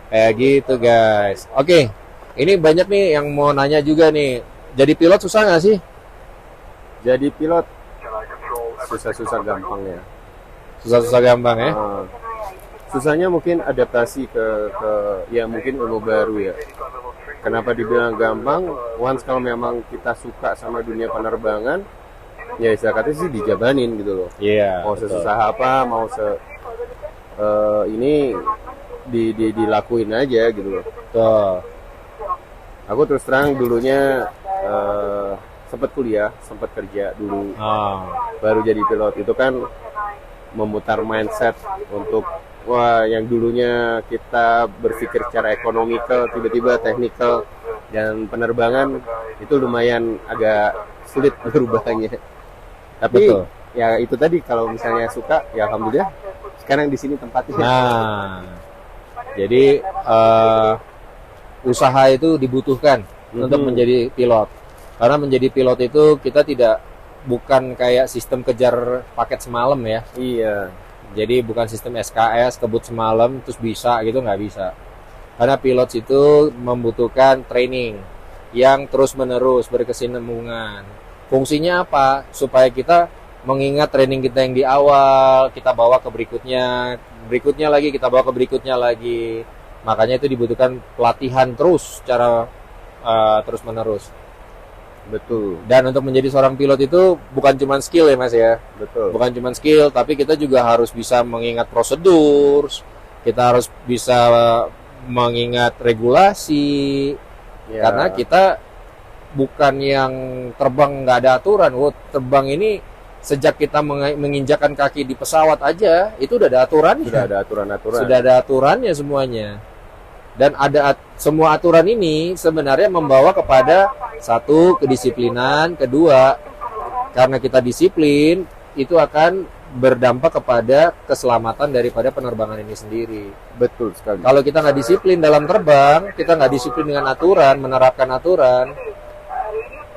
Kayak gitu guys. Oke, ini banyak nih yang mau nanya juga nih. Jadi pilot susah nggak sih? Jadi pilot susah-susah gampang ya. Susah-susah gampang ya? Susahnya mungkin adaptasi ke ya mungkin ilmu baru ya. Kenapa dibilang gampang? Once kalau memang kita suka sama dunia penerbangan, ya istilah kata sih dijabanin gitu loh. Iya. Mau sesusah apa, mau ini dilakuin aja gitu loh. Betul. Aku terus terang dulunya sempat kuliah, sempat kerja dulu, baru jadi pilot. Itu kan memutar mindset untuk yang dulunya kita berpikir secara ekonomikal, tiba-tiba technical dan penerbangan itu lumayan agak sulit berubahnya. Tapi betul. Ya itu tadi, kalau misalnya suka, ya alhamdulillah sekarang di sini tempatnya. Nah, jadi usaha itu dibutuhkan untuk menjadi pilot. Karena menjadi pilot itu kita bukan kayak sistem kejar paket semalam ya. Iya. Jadi bukan sistem SKS kebut semalam terus bisa gitu, nggak bisa. Karena pilot itu membutuhkan training yang terus menerus berkesinambungan. Fungsinya apa? Supaya kita mengingat training kita yang di awal, kita bawa ke berikutnya lagi, kita bawa ke berikutnya lagi. Makanya itu dibutuhkan pelatihan terus secara terus menerus. Betul. Dan untuk menjadi seorang pilot itu bukan cuma skill ya Mas ya. Betul. Bukan cuma skill, tapi kita juga harus bisa mengingat prosedur, kita harus bisa mengingat regulasi. Ya. Karena kita bukan yang terbang nggak ada aturan. Terbang ini sejak kita menginjakkan kaki di pesawat aja, itu udah ada aturannya. Sudah ada aturan-aturan. Sudah ada aturannya semuanya. Dan semua aturan ini sebenarnya membawa kepada satu, kedisiplinan. Kedua, karena kita disiplin, itu akan berdampak kepada keselamatan daripada penerbangan ini sendiri. Betul sekali. Kalau kita nggak disiplin dalam terbang, kita nggak disiplin dengan aturan, menerapkan aturan,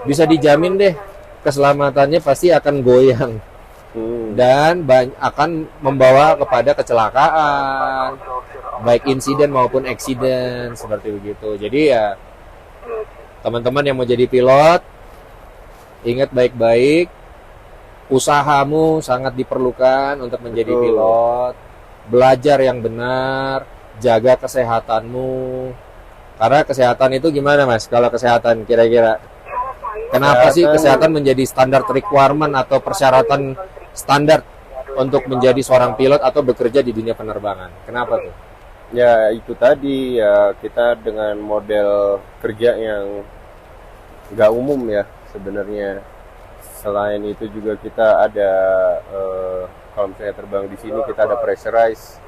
bisa dijamin deh keselamatannya pasti akan goyang. Dan akan membawa kepada kecelakaan, baik insiden maupun eksiden, seperti begitu. Jadi ya teman-teman yang mau jadi pilot, ingat baik-baik, usahamu sangat diperlukan untuk menjadi pilot. Belajar yang benar, jaga kesehatanmu. Karena kesehatan itu gimana Mas? Kalau kesehatan kira-kira kenapa sih kesehatan menjadi standar requirement atau persyaratan standar untuk menjadi seorang pilot atau bekerja di dunia penerbangan? Kenapa tuh? Ya itu tadi ya, kita dengan model kerja yang nggak umum ya sebenarnya. Selain itu juga kita ada kalau misalnya terbang di sini kita ada pressurize.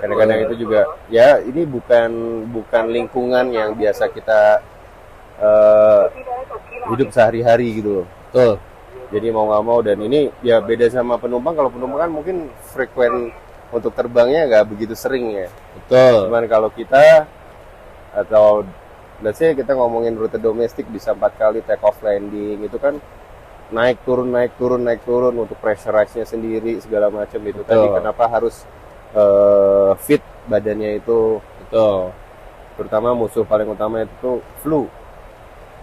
Kadang-kadang itu juga ya ini bukan lingkungan yang biasa kita hidup sehari-hari gitu loh. Betul. Jadi mau nggak mau, dan ini ya beda sama penumpang. Kalau penumpang kan mungkin frekuensi untuk terbangnya nggak begitu sering ya. Betul. Cuman kalau kita, atau let's say kita ngomongin rute domestik bisa 4 kali take off landing, itu kan naik turun untuk pressurize-nya sendiri segala macam itu. Betul. Tadi kenapa harus fit badannya itu. Betul. Terutama musuh paling utama itu flu.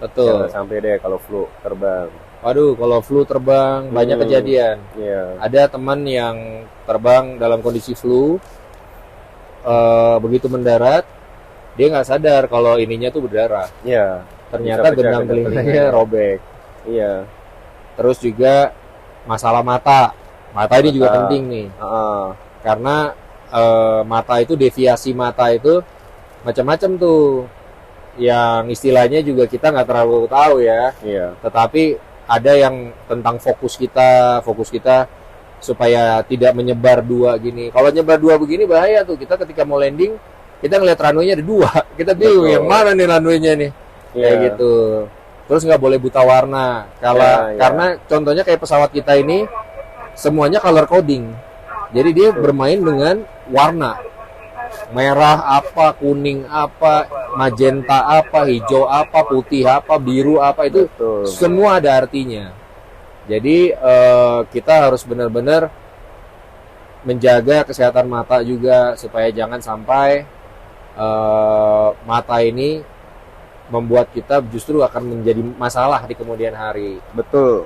Betul. Jangan sampai deh kalau flu terbang. Waduh, kalau flu terbang banyak kejadian. Yeah. Ada teman yang terbang dalam kondisi flu, begitu mendarat, dia nggak sadar kalau ininya tuh berdarah. Iya. Ternyata gendang telinganya robek. Iya. Terus juga masalah mata. Mata ini juga penting nih. Karena mata itu, deviasi mata itu macam-macam tuh. Yang istilahnya juga kita nggak terlalu tahu ya. Iya. Tetapi ada yang tentang fokus kita supaya tidak menyebar dua gini. Kalau nyebar dua begini bahaya tuh. Kita ketika mau landing, kita ngeliat runway-nya ada dua. Kita bingung yang mana nih runway-nya nih. Kayak gitu. Terus nggak boleh buta warna. Karena contohnya kayak pesawat kita ini semuanya color coding. Jadi dia bermain dengan warna. Merah apa, kuning apa, magenta apa, hijau apa, putih apa, biru apa, itu semua ada artinya. Jadi kita harus benar-benar menjaga kesehatan mata juga supaya jangan sampai mata ini membuat kita justru akan menjadi masalah di kemudian hari. Betul.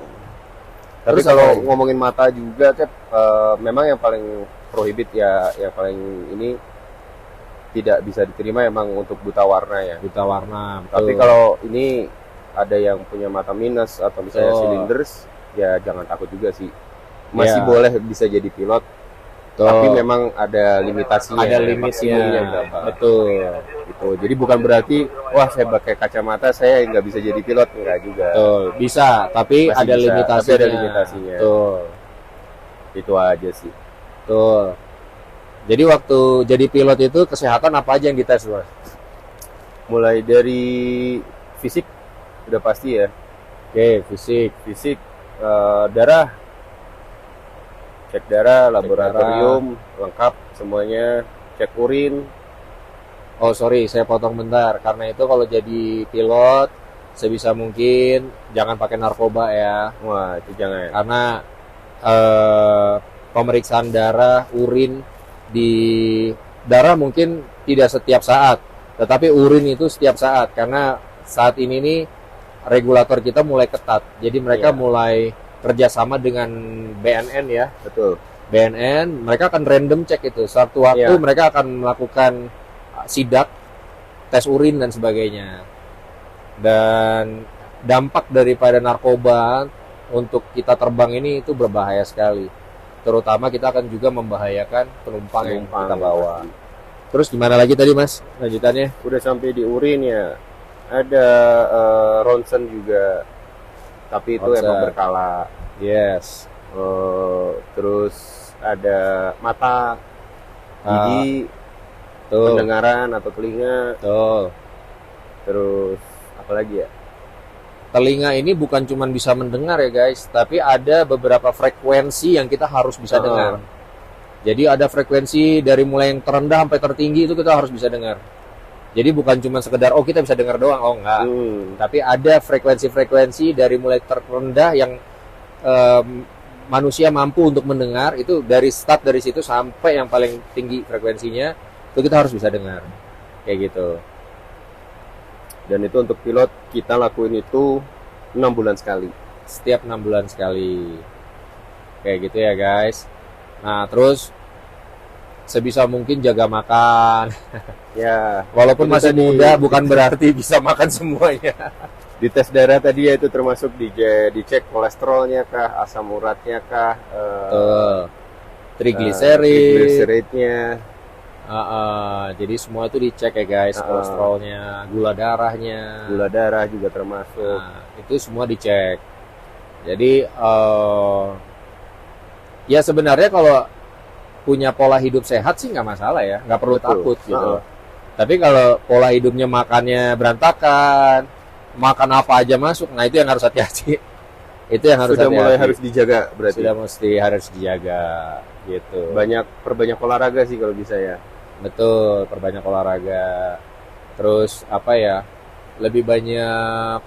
Tapi Terus kalau apa lagi? ngomongin mata juga, Cep, memang yang paling prohibit ya, yang paling ini tidak bisa diterima emang untuk buta warna ya. Buta warna. Tapi betul. kalau ini ada yang punya mata minus atau misalnya Betul. cylinders, ya jangan takut juga sih. Masih Ya. boleh bisa jadi pilot, Betul. tapi memang ada limitasinya. ada limitnya. maksimumnya berapa. Betul. Gitu. Jadi bukan berarti wah saya pakai kacamata saya nggak bisa jadi pilot, enggak juga. Betul. Bisa, tapi Masih ada bisa, limitasinya. tapi ada limitasinya. Betul. Itu aja sih. Betul. Jadi waktu jadi pilot itu kesehatan apa aja yang dites, Mas? Mulai dari fisik udah pasti ya. Oke, fisik. Fisik, darah, cek darah, laboratorium lengkap semuanya, cek urin. Oh, sorry, saya potong bentar. Karena itu kalau jadi pilot sebisa mungkin jangan pakai narkoba ya. Wah itu jangan. Karena pemeriksaan darah, urin di darah mungkin tidak setiap saat, tetapi urin itu setiap saat karena saat ini nih regulator kita mulai ketat. Jadi mereka Iya. mulai kerjasama dengan BNN ya. Betul. BNN mereka akan random cek itu. Suatu waktu Iya. mereka akan melakukan sidak, tes urin dan sebagainya. Dan dampak daripada narkoba untuk kita terbang ini itu berbahaya sekali. Terutama kita akan juga membahayakan penumpang yang Penumpang kita bawa. pasti. Terus gimana lagi tadi Mas lanjutannya? Udah sampai di urin ya. Ada ronsen juga, tapi itu Ronsen. emang berkala. Yes. Terus ada mata, gigi, Tuh. pendengaran atau telinga. Tuh. Terus apa lagi ya? Telinga ini bukan cuma bisa mendengar ya guys, tapi ada beberapa frekuensi yang kita harus bisa dengar. Jadi ada frekuensi dari mulai yang terendah sampai tertinggi itu kita harus bisa dengar. Jadi bukan cuma sekedar oh kita bisa dengar doang, oh enggak. Tapi ada frekuensi-frekuensi dari mulai terendah yang manusia mampu untuk mendengar, itu dari start dari situ sampai yang paling tinggi frekuensinya itu kita harus bisa dengar. Kayak gitu. Dan itu untuk pilot kita lakuin itu 6 bulan sekali. Setiap 6 bulan sekali. Kayak gitu ya guys. Nah terus sebisa mungkin jaga makan. Ya, Walaupun itu masih tadi muda bukan berarti bisa makan semuanya. di tes darah tadi ya itu termasuk dicek kolesterolnya kah, asam uratnya kah, Triglycerid. triglyceridnya. Jadi semua itu dicek ya guys, kolesterolnya, gula darahnya. Gula darah juga termasuk. Nah, itu semua dicek. Jadi ya sebenarnya kalau punya pola hidup sehat sih nggak masalah ya, nggak perlu Betul. takut gitu. Tapi kalau pola hidupnya makannya berantakan, makan apa aja masuk, nah itu yang harus hati-hati. Itu yang harus Sudah hati-hati. mulai harus dijaga berarti. Sudah mesti harus dijaga gitu. Perbanyak olahraga sih kalau bisa ya. Betul, perbanyak olahraga. Terus apa ya? Lebih banyak.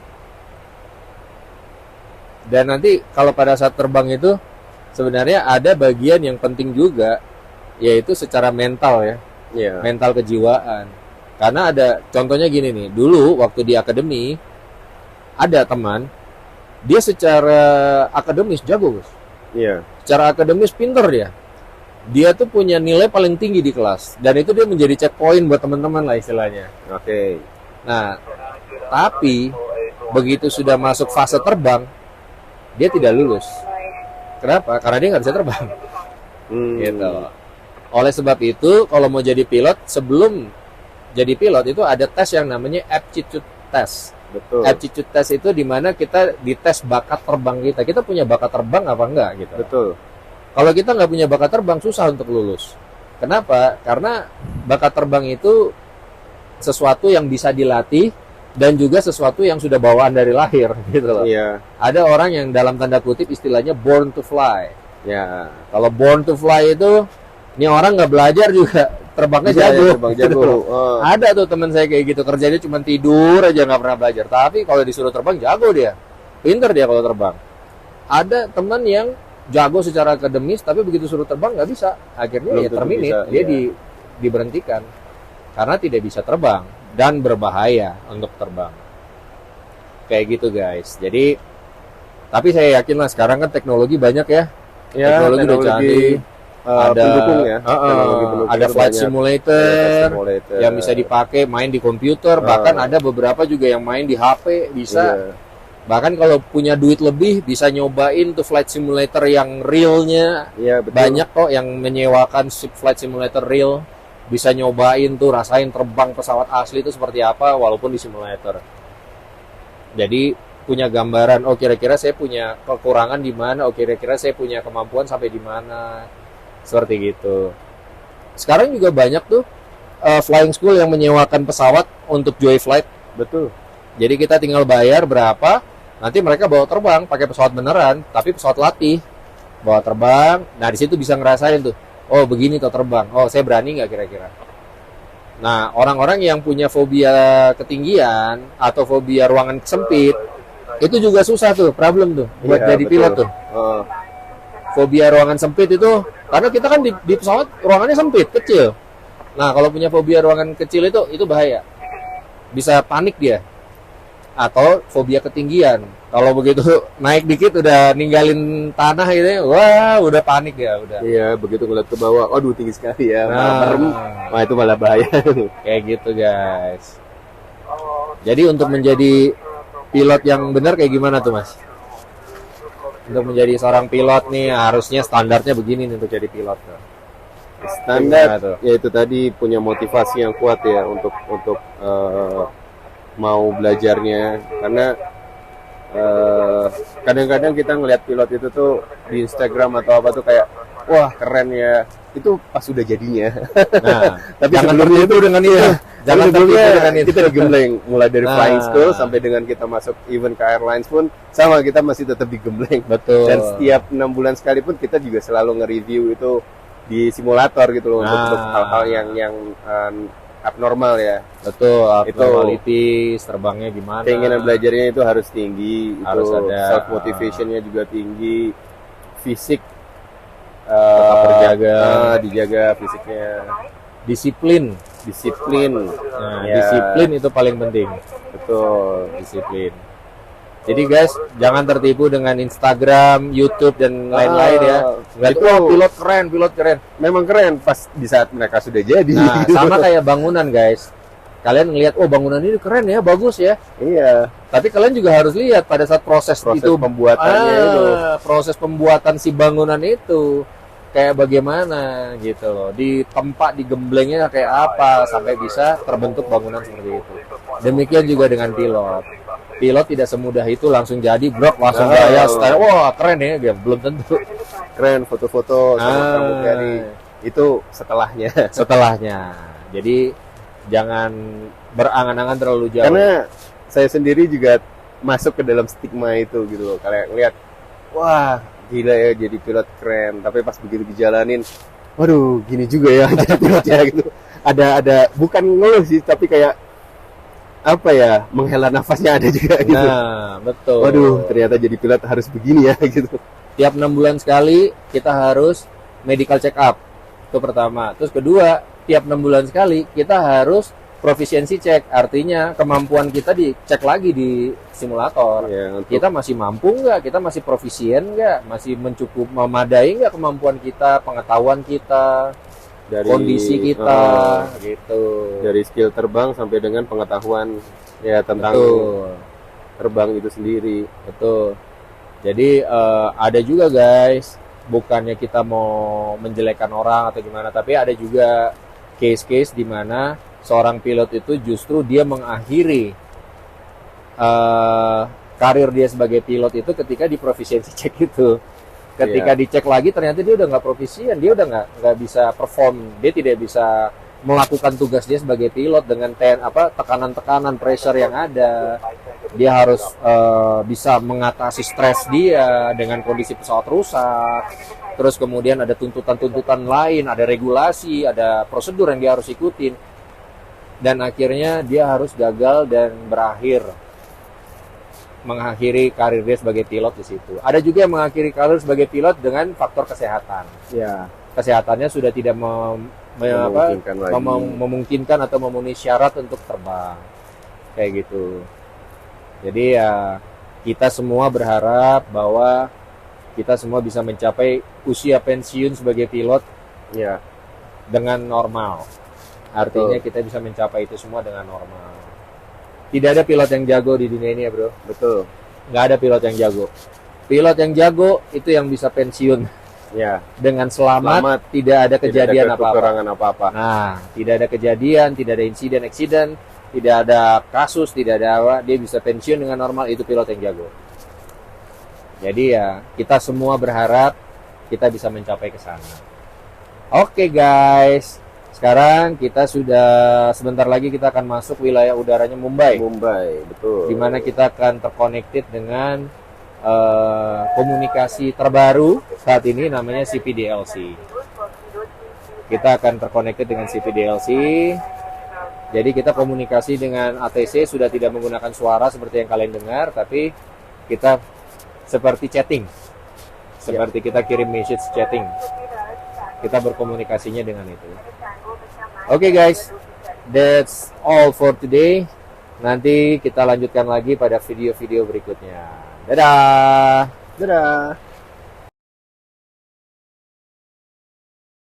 Dan nanti kalau pada saat terbang itu sebenarnya ada bagian yang penting juga, yaitu secara mental ya, Iya. mental kejiwaan. Karena ada contohnya gini nih, dulu waktu di akademi ada teman, dia secara akademis jago, Gus. Iya. Secara akademis pinter dia. Dia tuh punya nilai paling tinggi di kelas, dan itu dia menjadi checkpoint buat teman-teman lah istilahnya. Oke. Nah, tapi begitu sudah masuk fase terbang, dia tidak lulus. Kenapa? Karena dia nggak bisa terbang. Gitu. Oleh sebab itu, kalau mau jadi pilot, sebelum jadi pilot itu ada tes yang namanya aptitude test. Betul. Aptitude test itu dimana kita dites bakat terbang kita. Kita punya bakat terbang apa enggak gitu. Betul. Kalau kita nggak punya bakat terbang, susah untuk lulus. Kenapa? Karena bakat terbang itu sesuatu yang bisa dilatih dan juga sesuatu yang sudah bawaan dari lahir gitu loh. Iya. Ada orang yang dalam tanda kutip istilahnya born to fly. Ya. Kalau born to fly itu ini orang nggak belajar juga terbangnya Bisa ya, jago. terbang jago. Gitu. Oh. Ada tuh teman saya kayak gitu, kerjanya cuma tidur aja nggak pernah belajar. Tapi kalau disuruh terbang jago dia, pinter dia kalau terbang. Ada teman yang jago secara akademis tapi begitu suruh terbang nggak bisa, akhirnya Belum ya tentu terminate, bisa, dia iya. diberhentikan karena tidak bisa terbang dan berbahaya untuk terbang. Kayak gitu guys. Jadi tapi saya yakin lah sekarang kan teknologi banyak ya. Teknologi udah canggih. Ada pendukung ya. Ada flight simulator yang bisa dipakai main di komputer, bahkan ada beberapa juga yang main di HP bisa. Bahkan kalau punya duit lebih bisa nyobain tuh flight simulator yang realnya. Banyak kok yang menyewakan flight simulator real, bisa nyobain tuh rasain terbang pesawat asli itu seperti apa walaupun di simulator. Jadi punya gambaran, oh kira-kira saya punya kekurangan di mana, oh kira-kira saya punya kemampuan sampai di mana. Seperti gitu. Sekarang juga banyak tuh flying school yang menyewakan pesawat untuk joy flight. Betul. Jadi kita tinggal bayar berapa, nanti mereka bawa terbang pakai pesawat beneran, tapi pesawat latih. Bawa terbang, nah di situ bisa ngerasain tuh, oh begini tuh terbang, oh saya berani nggak kira-kira. Nah orang-orang yang punya fobia ketinggian atau fobia ruangan sempit, itu juga susah tuh, problem tuh buat jadi pilot tuh. Fobia ruangan sempit itu karena kita kan di pesawat ruangannya sempit, kecil. Nah, kalau punya fobia ruangan kecil itu bahaya. Bisa panik dia. Atau fobia ketinggian. Kalau begitu naik dikit udah ninggalin tanah gitu ya, wah udah panik ya, udah. Iya, begitu ngeliat ke bawah, aduh tinggi sekali ya. Wah, itu malah bahaya. Kayak gitu, guys. Jadi untuk menjadi pilot yang benar kayak gimana tuh, Mas? Untuk menjadi seorang pilot nih harusnya standarnya begini nih untuk jadi pilot. Standar yaitu tadi punya motivasi yang kuat ya untuk mau belajarnya, karena kadang-kadang kita ngelihat pilot itu tuh di Instagram atau apa tuh kayak wah keren ya, itu pas udah jadinya. Nah, tapi sebelumnya itu dengan itu jangan sebelumnya kita digembleng mulai dari flying school sampai dengan kita masuk even ke airlines pun sama, kita masih tetap digembleng. Betul. Dan setiap 6 bulan sekali pun kita juga selalu nge-review itu di simulator gitu loh, untuk hal-hal yang abnormal ya. Betul, abnormalities, terbangnya gimana. Keinginan belajarnya itu harus tinggi, harus itu ada self motivationnya juga tinggi, fisik dijaga fisiknya, disiplin. Nah, disiplin itu paling penting. Betul, disiplin. Jadi guys, jangan tertipu dengan Instagram, YouTube dan lain-lain ya. Itu pilot keren. Memang keren pas di saat mereka sudah jadi. Nah, sama kayak bangunan guys. Kalian ngelihat, oh bangunan ini keren ya, bagus ya. Iya. Tapi kalian juga harus lihat pada saat proses itu pembuatannya itu. Proses pembuatan si bangunan itu kayak bagaimana gitu loh. Di tempat digemblengnya kayak apa sampai bisa terbentuk bangunan seperti itu. Demikian juga dengan pilot. Pilot tidak semudah itu langsung jadi blok langsung gaya style. Wah keren ya, dia belum tentu. Keren foto-foto sama pramugari. Itu setelahnya. Jadi jangan berangan-angan terlalu jauh. Karena saya sendiri juga masuk ke dalam stigma itu gitu loh. Kalian lihat, wah gila ya jadi pilot keren. Tapi pas begitu dijalanin, waduh gini juga ya jadi pilot ya gitu. Ada bukan ngeluh sih, tapi kayak apa ya, menghela nafasnya ada juga gitu. Nah, betul. Waduh, ternyata jadi pilot harus begini ya gitu. Tiap 6 bulan sekali kita harus medical check up. Itu pertama. Terus kedua, tiap 6 bulan sekali kita harus proficiency check. Artinya kemampuan kita dicek lagi di simulator. Ya, kita masih mampu nggak? Kita masih profisien nggak? Masih memadai nggak kemampuan kita, pengetahuan kita, dari kondisi kita gitu. Dari skill terbang sampai dengan pengetahuan ya tentang terbang itu sendiri. Betul. Jadi ada juga guys, bukannya kita mau menjelekkan orang atau gimana, tapi ada juga case-case di mana seorang pilot itu justru dia mengakhiri karir dia sebagai pilot itu ketika di proficiency check itu. Ketika dicek lagi ternyata dia udah nggak profisien, dia udah nggak bisa perform, dia tidak bisa melakukan tugas dia sebagai pilot dengan tekanan-tekanan pressure yang ada. Dia harus bisa mengatasi stres dia dengan kondisi pesawat rusak. Terus kemudian ada tuntutan-tuntutan lain, ada regulasi, ada prosedur yang dia harus ikutin. Dan akhirnya dia harus gagal dan mengakhiri karir dia sebagai pilot di situ. Ada juga yang mengakhiri karir sebagai pilot dengan faktor kesehatan. Ya, kesehatannya sudah tidak memungkinkan atau memenuhi syarat untuk terbang. Kayak gitu. Jadi ya kita semua berharap bahwa kita semua bisa mencapai usia pensiun sebagai pilot ya dengan normal. Artinya kita bisa mencapai itu semua dengan normal. Tidak ada pilot yang jago di dunia ini ya bro. Betul. Nggak ada pilot yang jago. Pilot yang jago itu yang bisa pensiun. Ya. Dengan selamat, tidak ada kejadian apa-apa. Nah, tidak ada kejadian, tidak ada insiden, tidak ada kasus, tidak ada apa, dia bisa pensiun dengan normal, itu pilot yang jago. Jadi ya, kita semua berharap kita bisa mencapai ke sana. Oke guys, sekarang kita sudah sebentar lagi kita akan masuk wilayah udaranya Mumbai. Betul. Dimana kita akan terconnected dengan komunikasi terbaru saat ini namanya CPDLC. Kita akan terconnected dengan CPDLC. Jadi kita komunikasi dengan ATC sudah tidak menggunakan suara seperti yang kalian dengar, tapi kita seperti chatting. Seperti kita kirim message chatting. Kita berkomunikasinya dengan itu. Oke guys, that's all for today. Nanti kita lanjutkan lagi pada video-video berikutnya. Dadah. Dadah.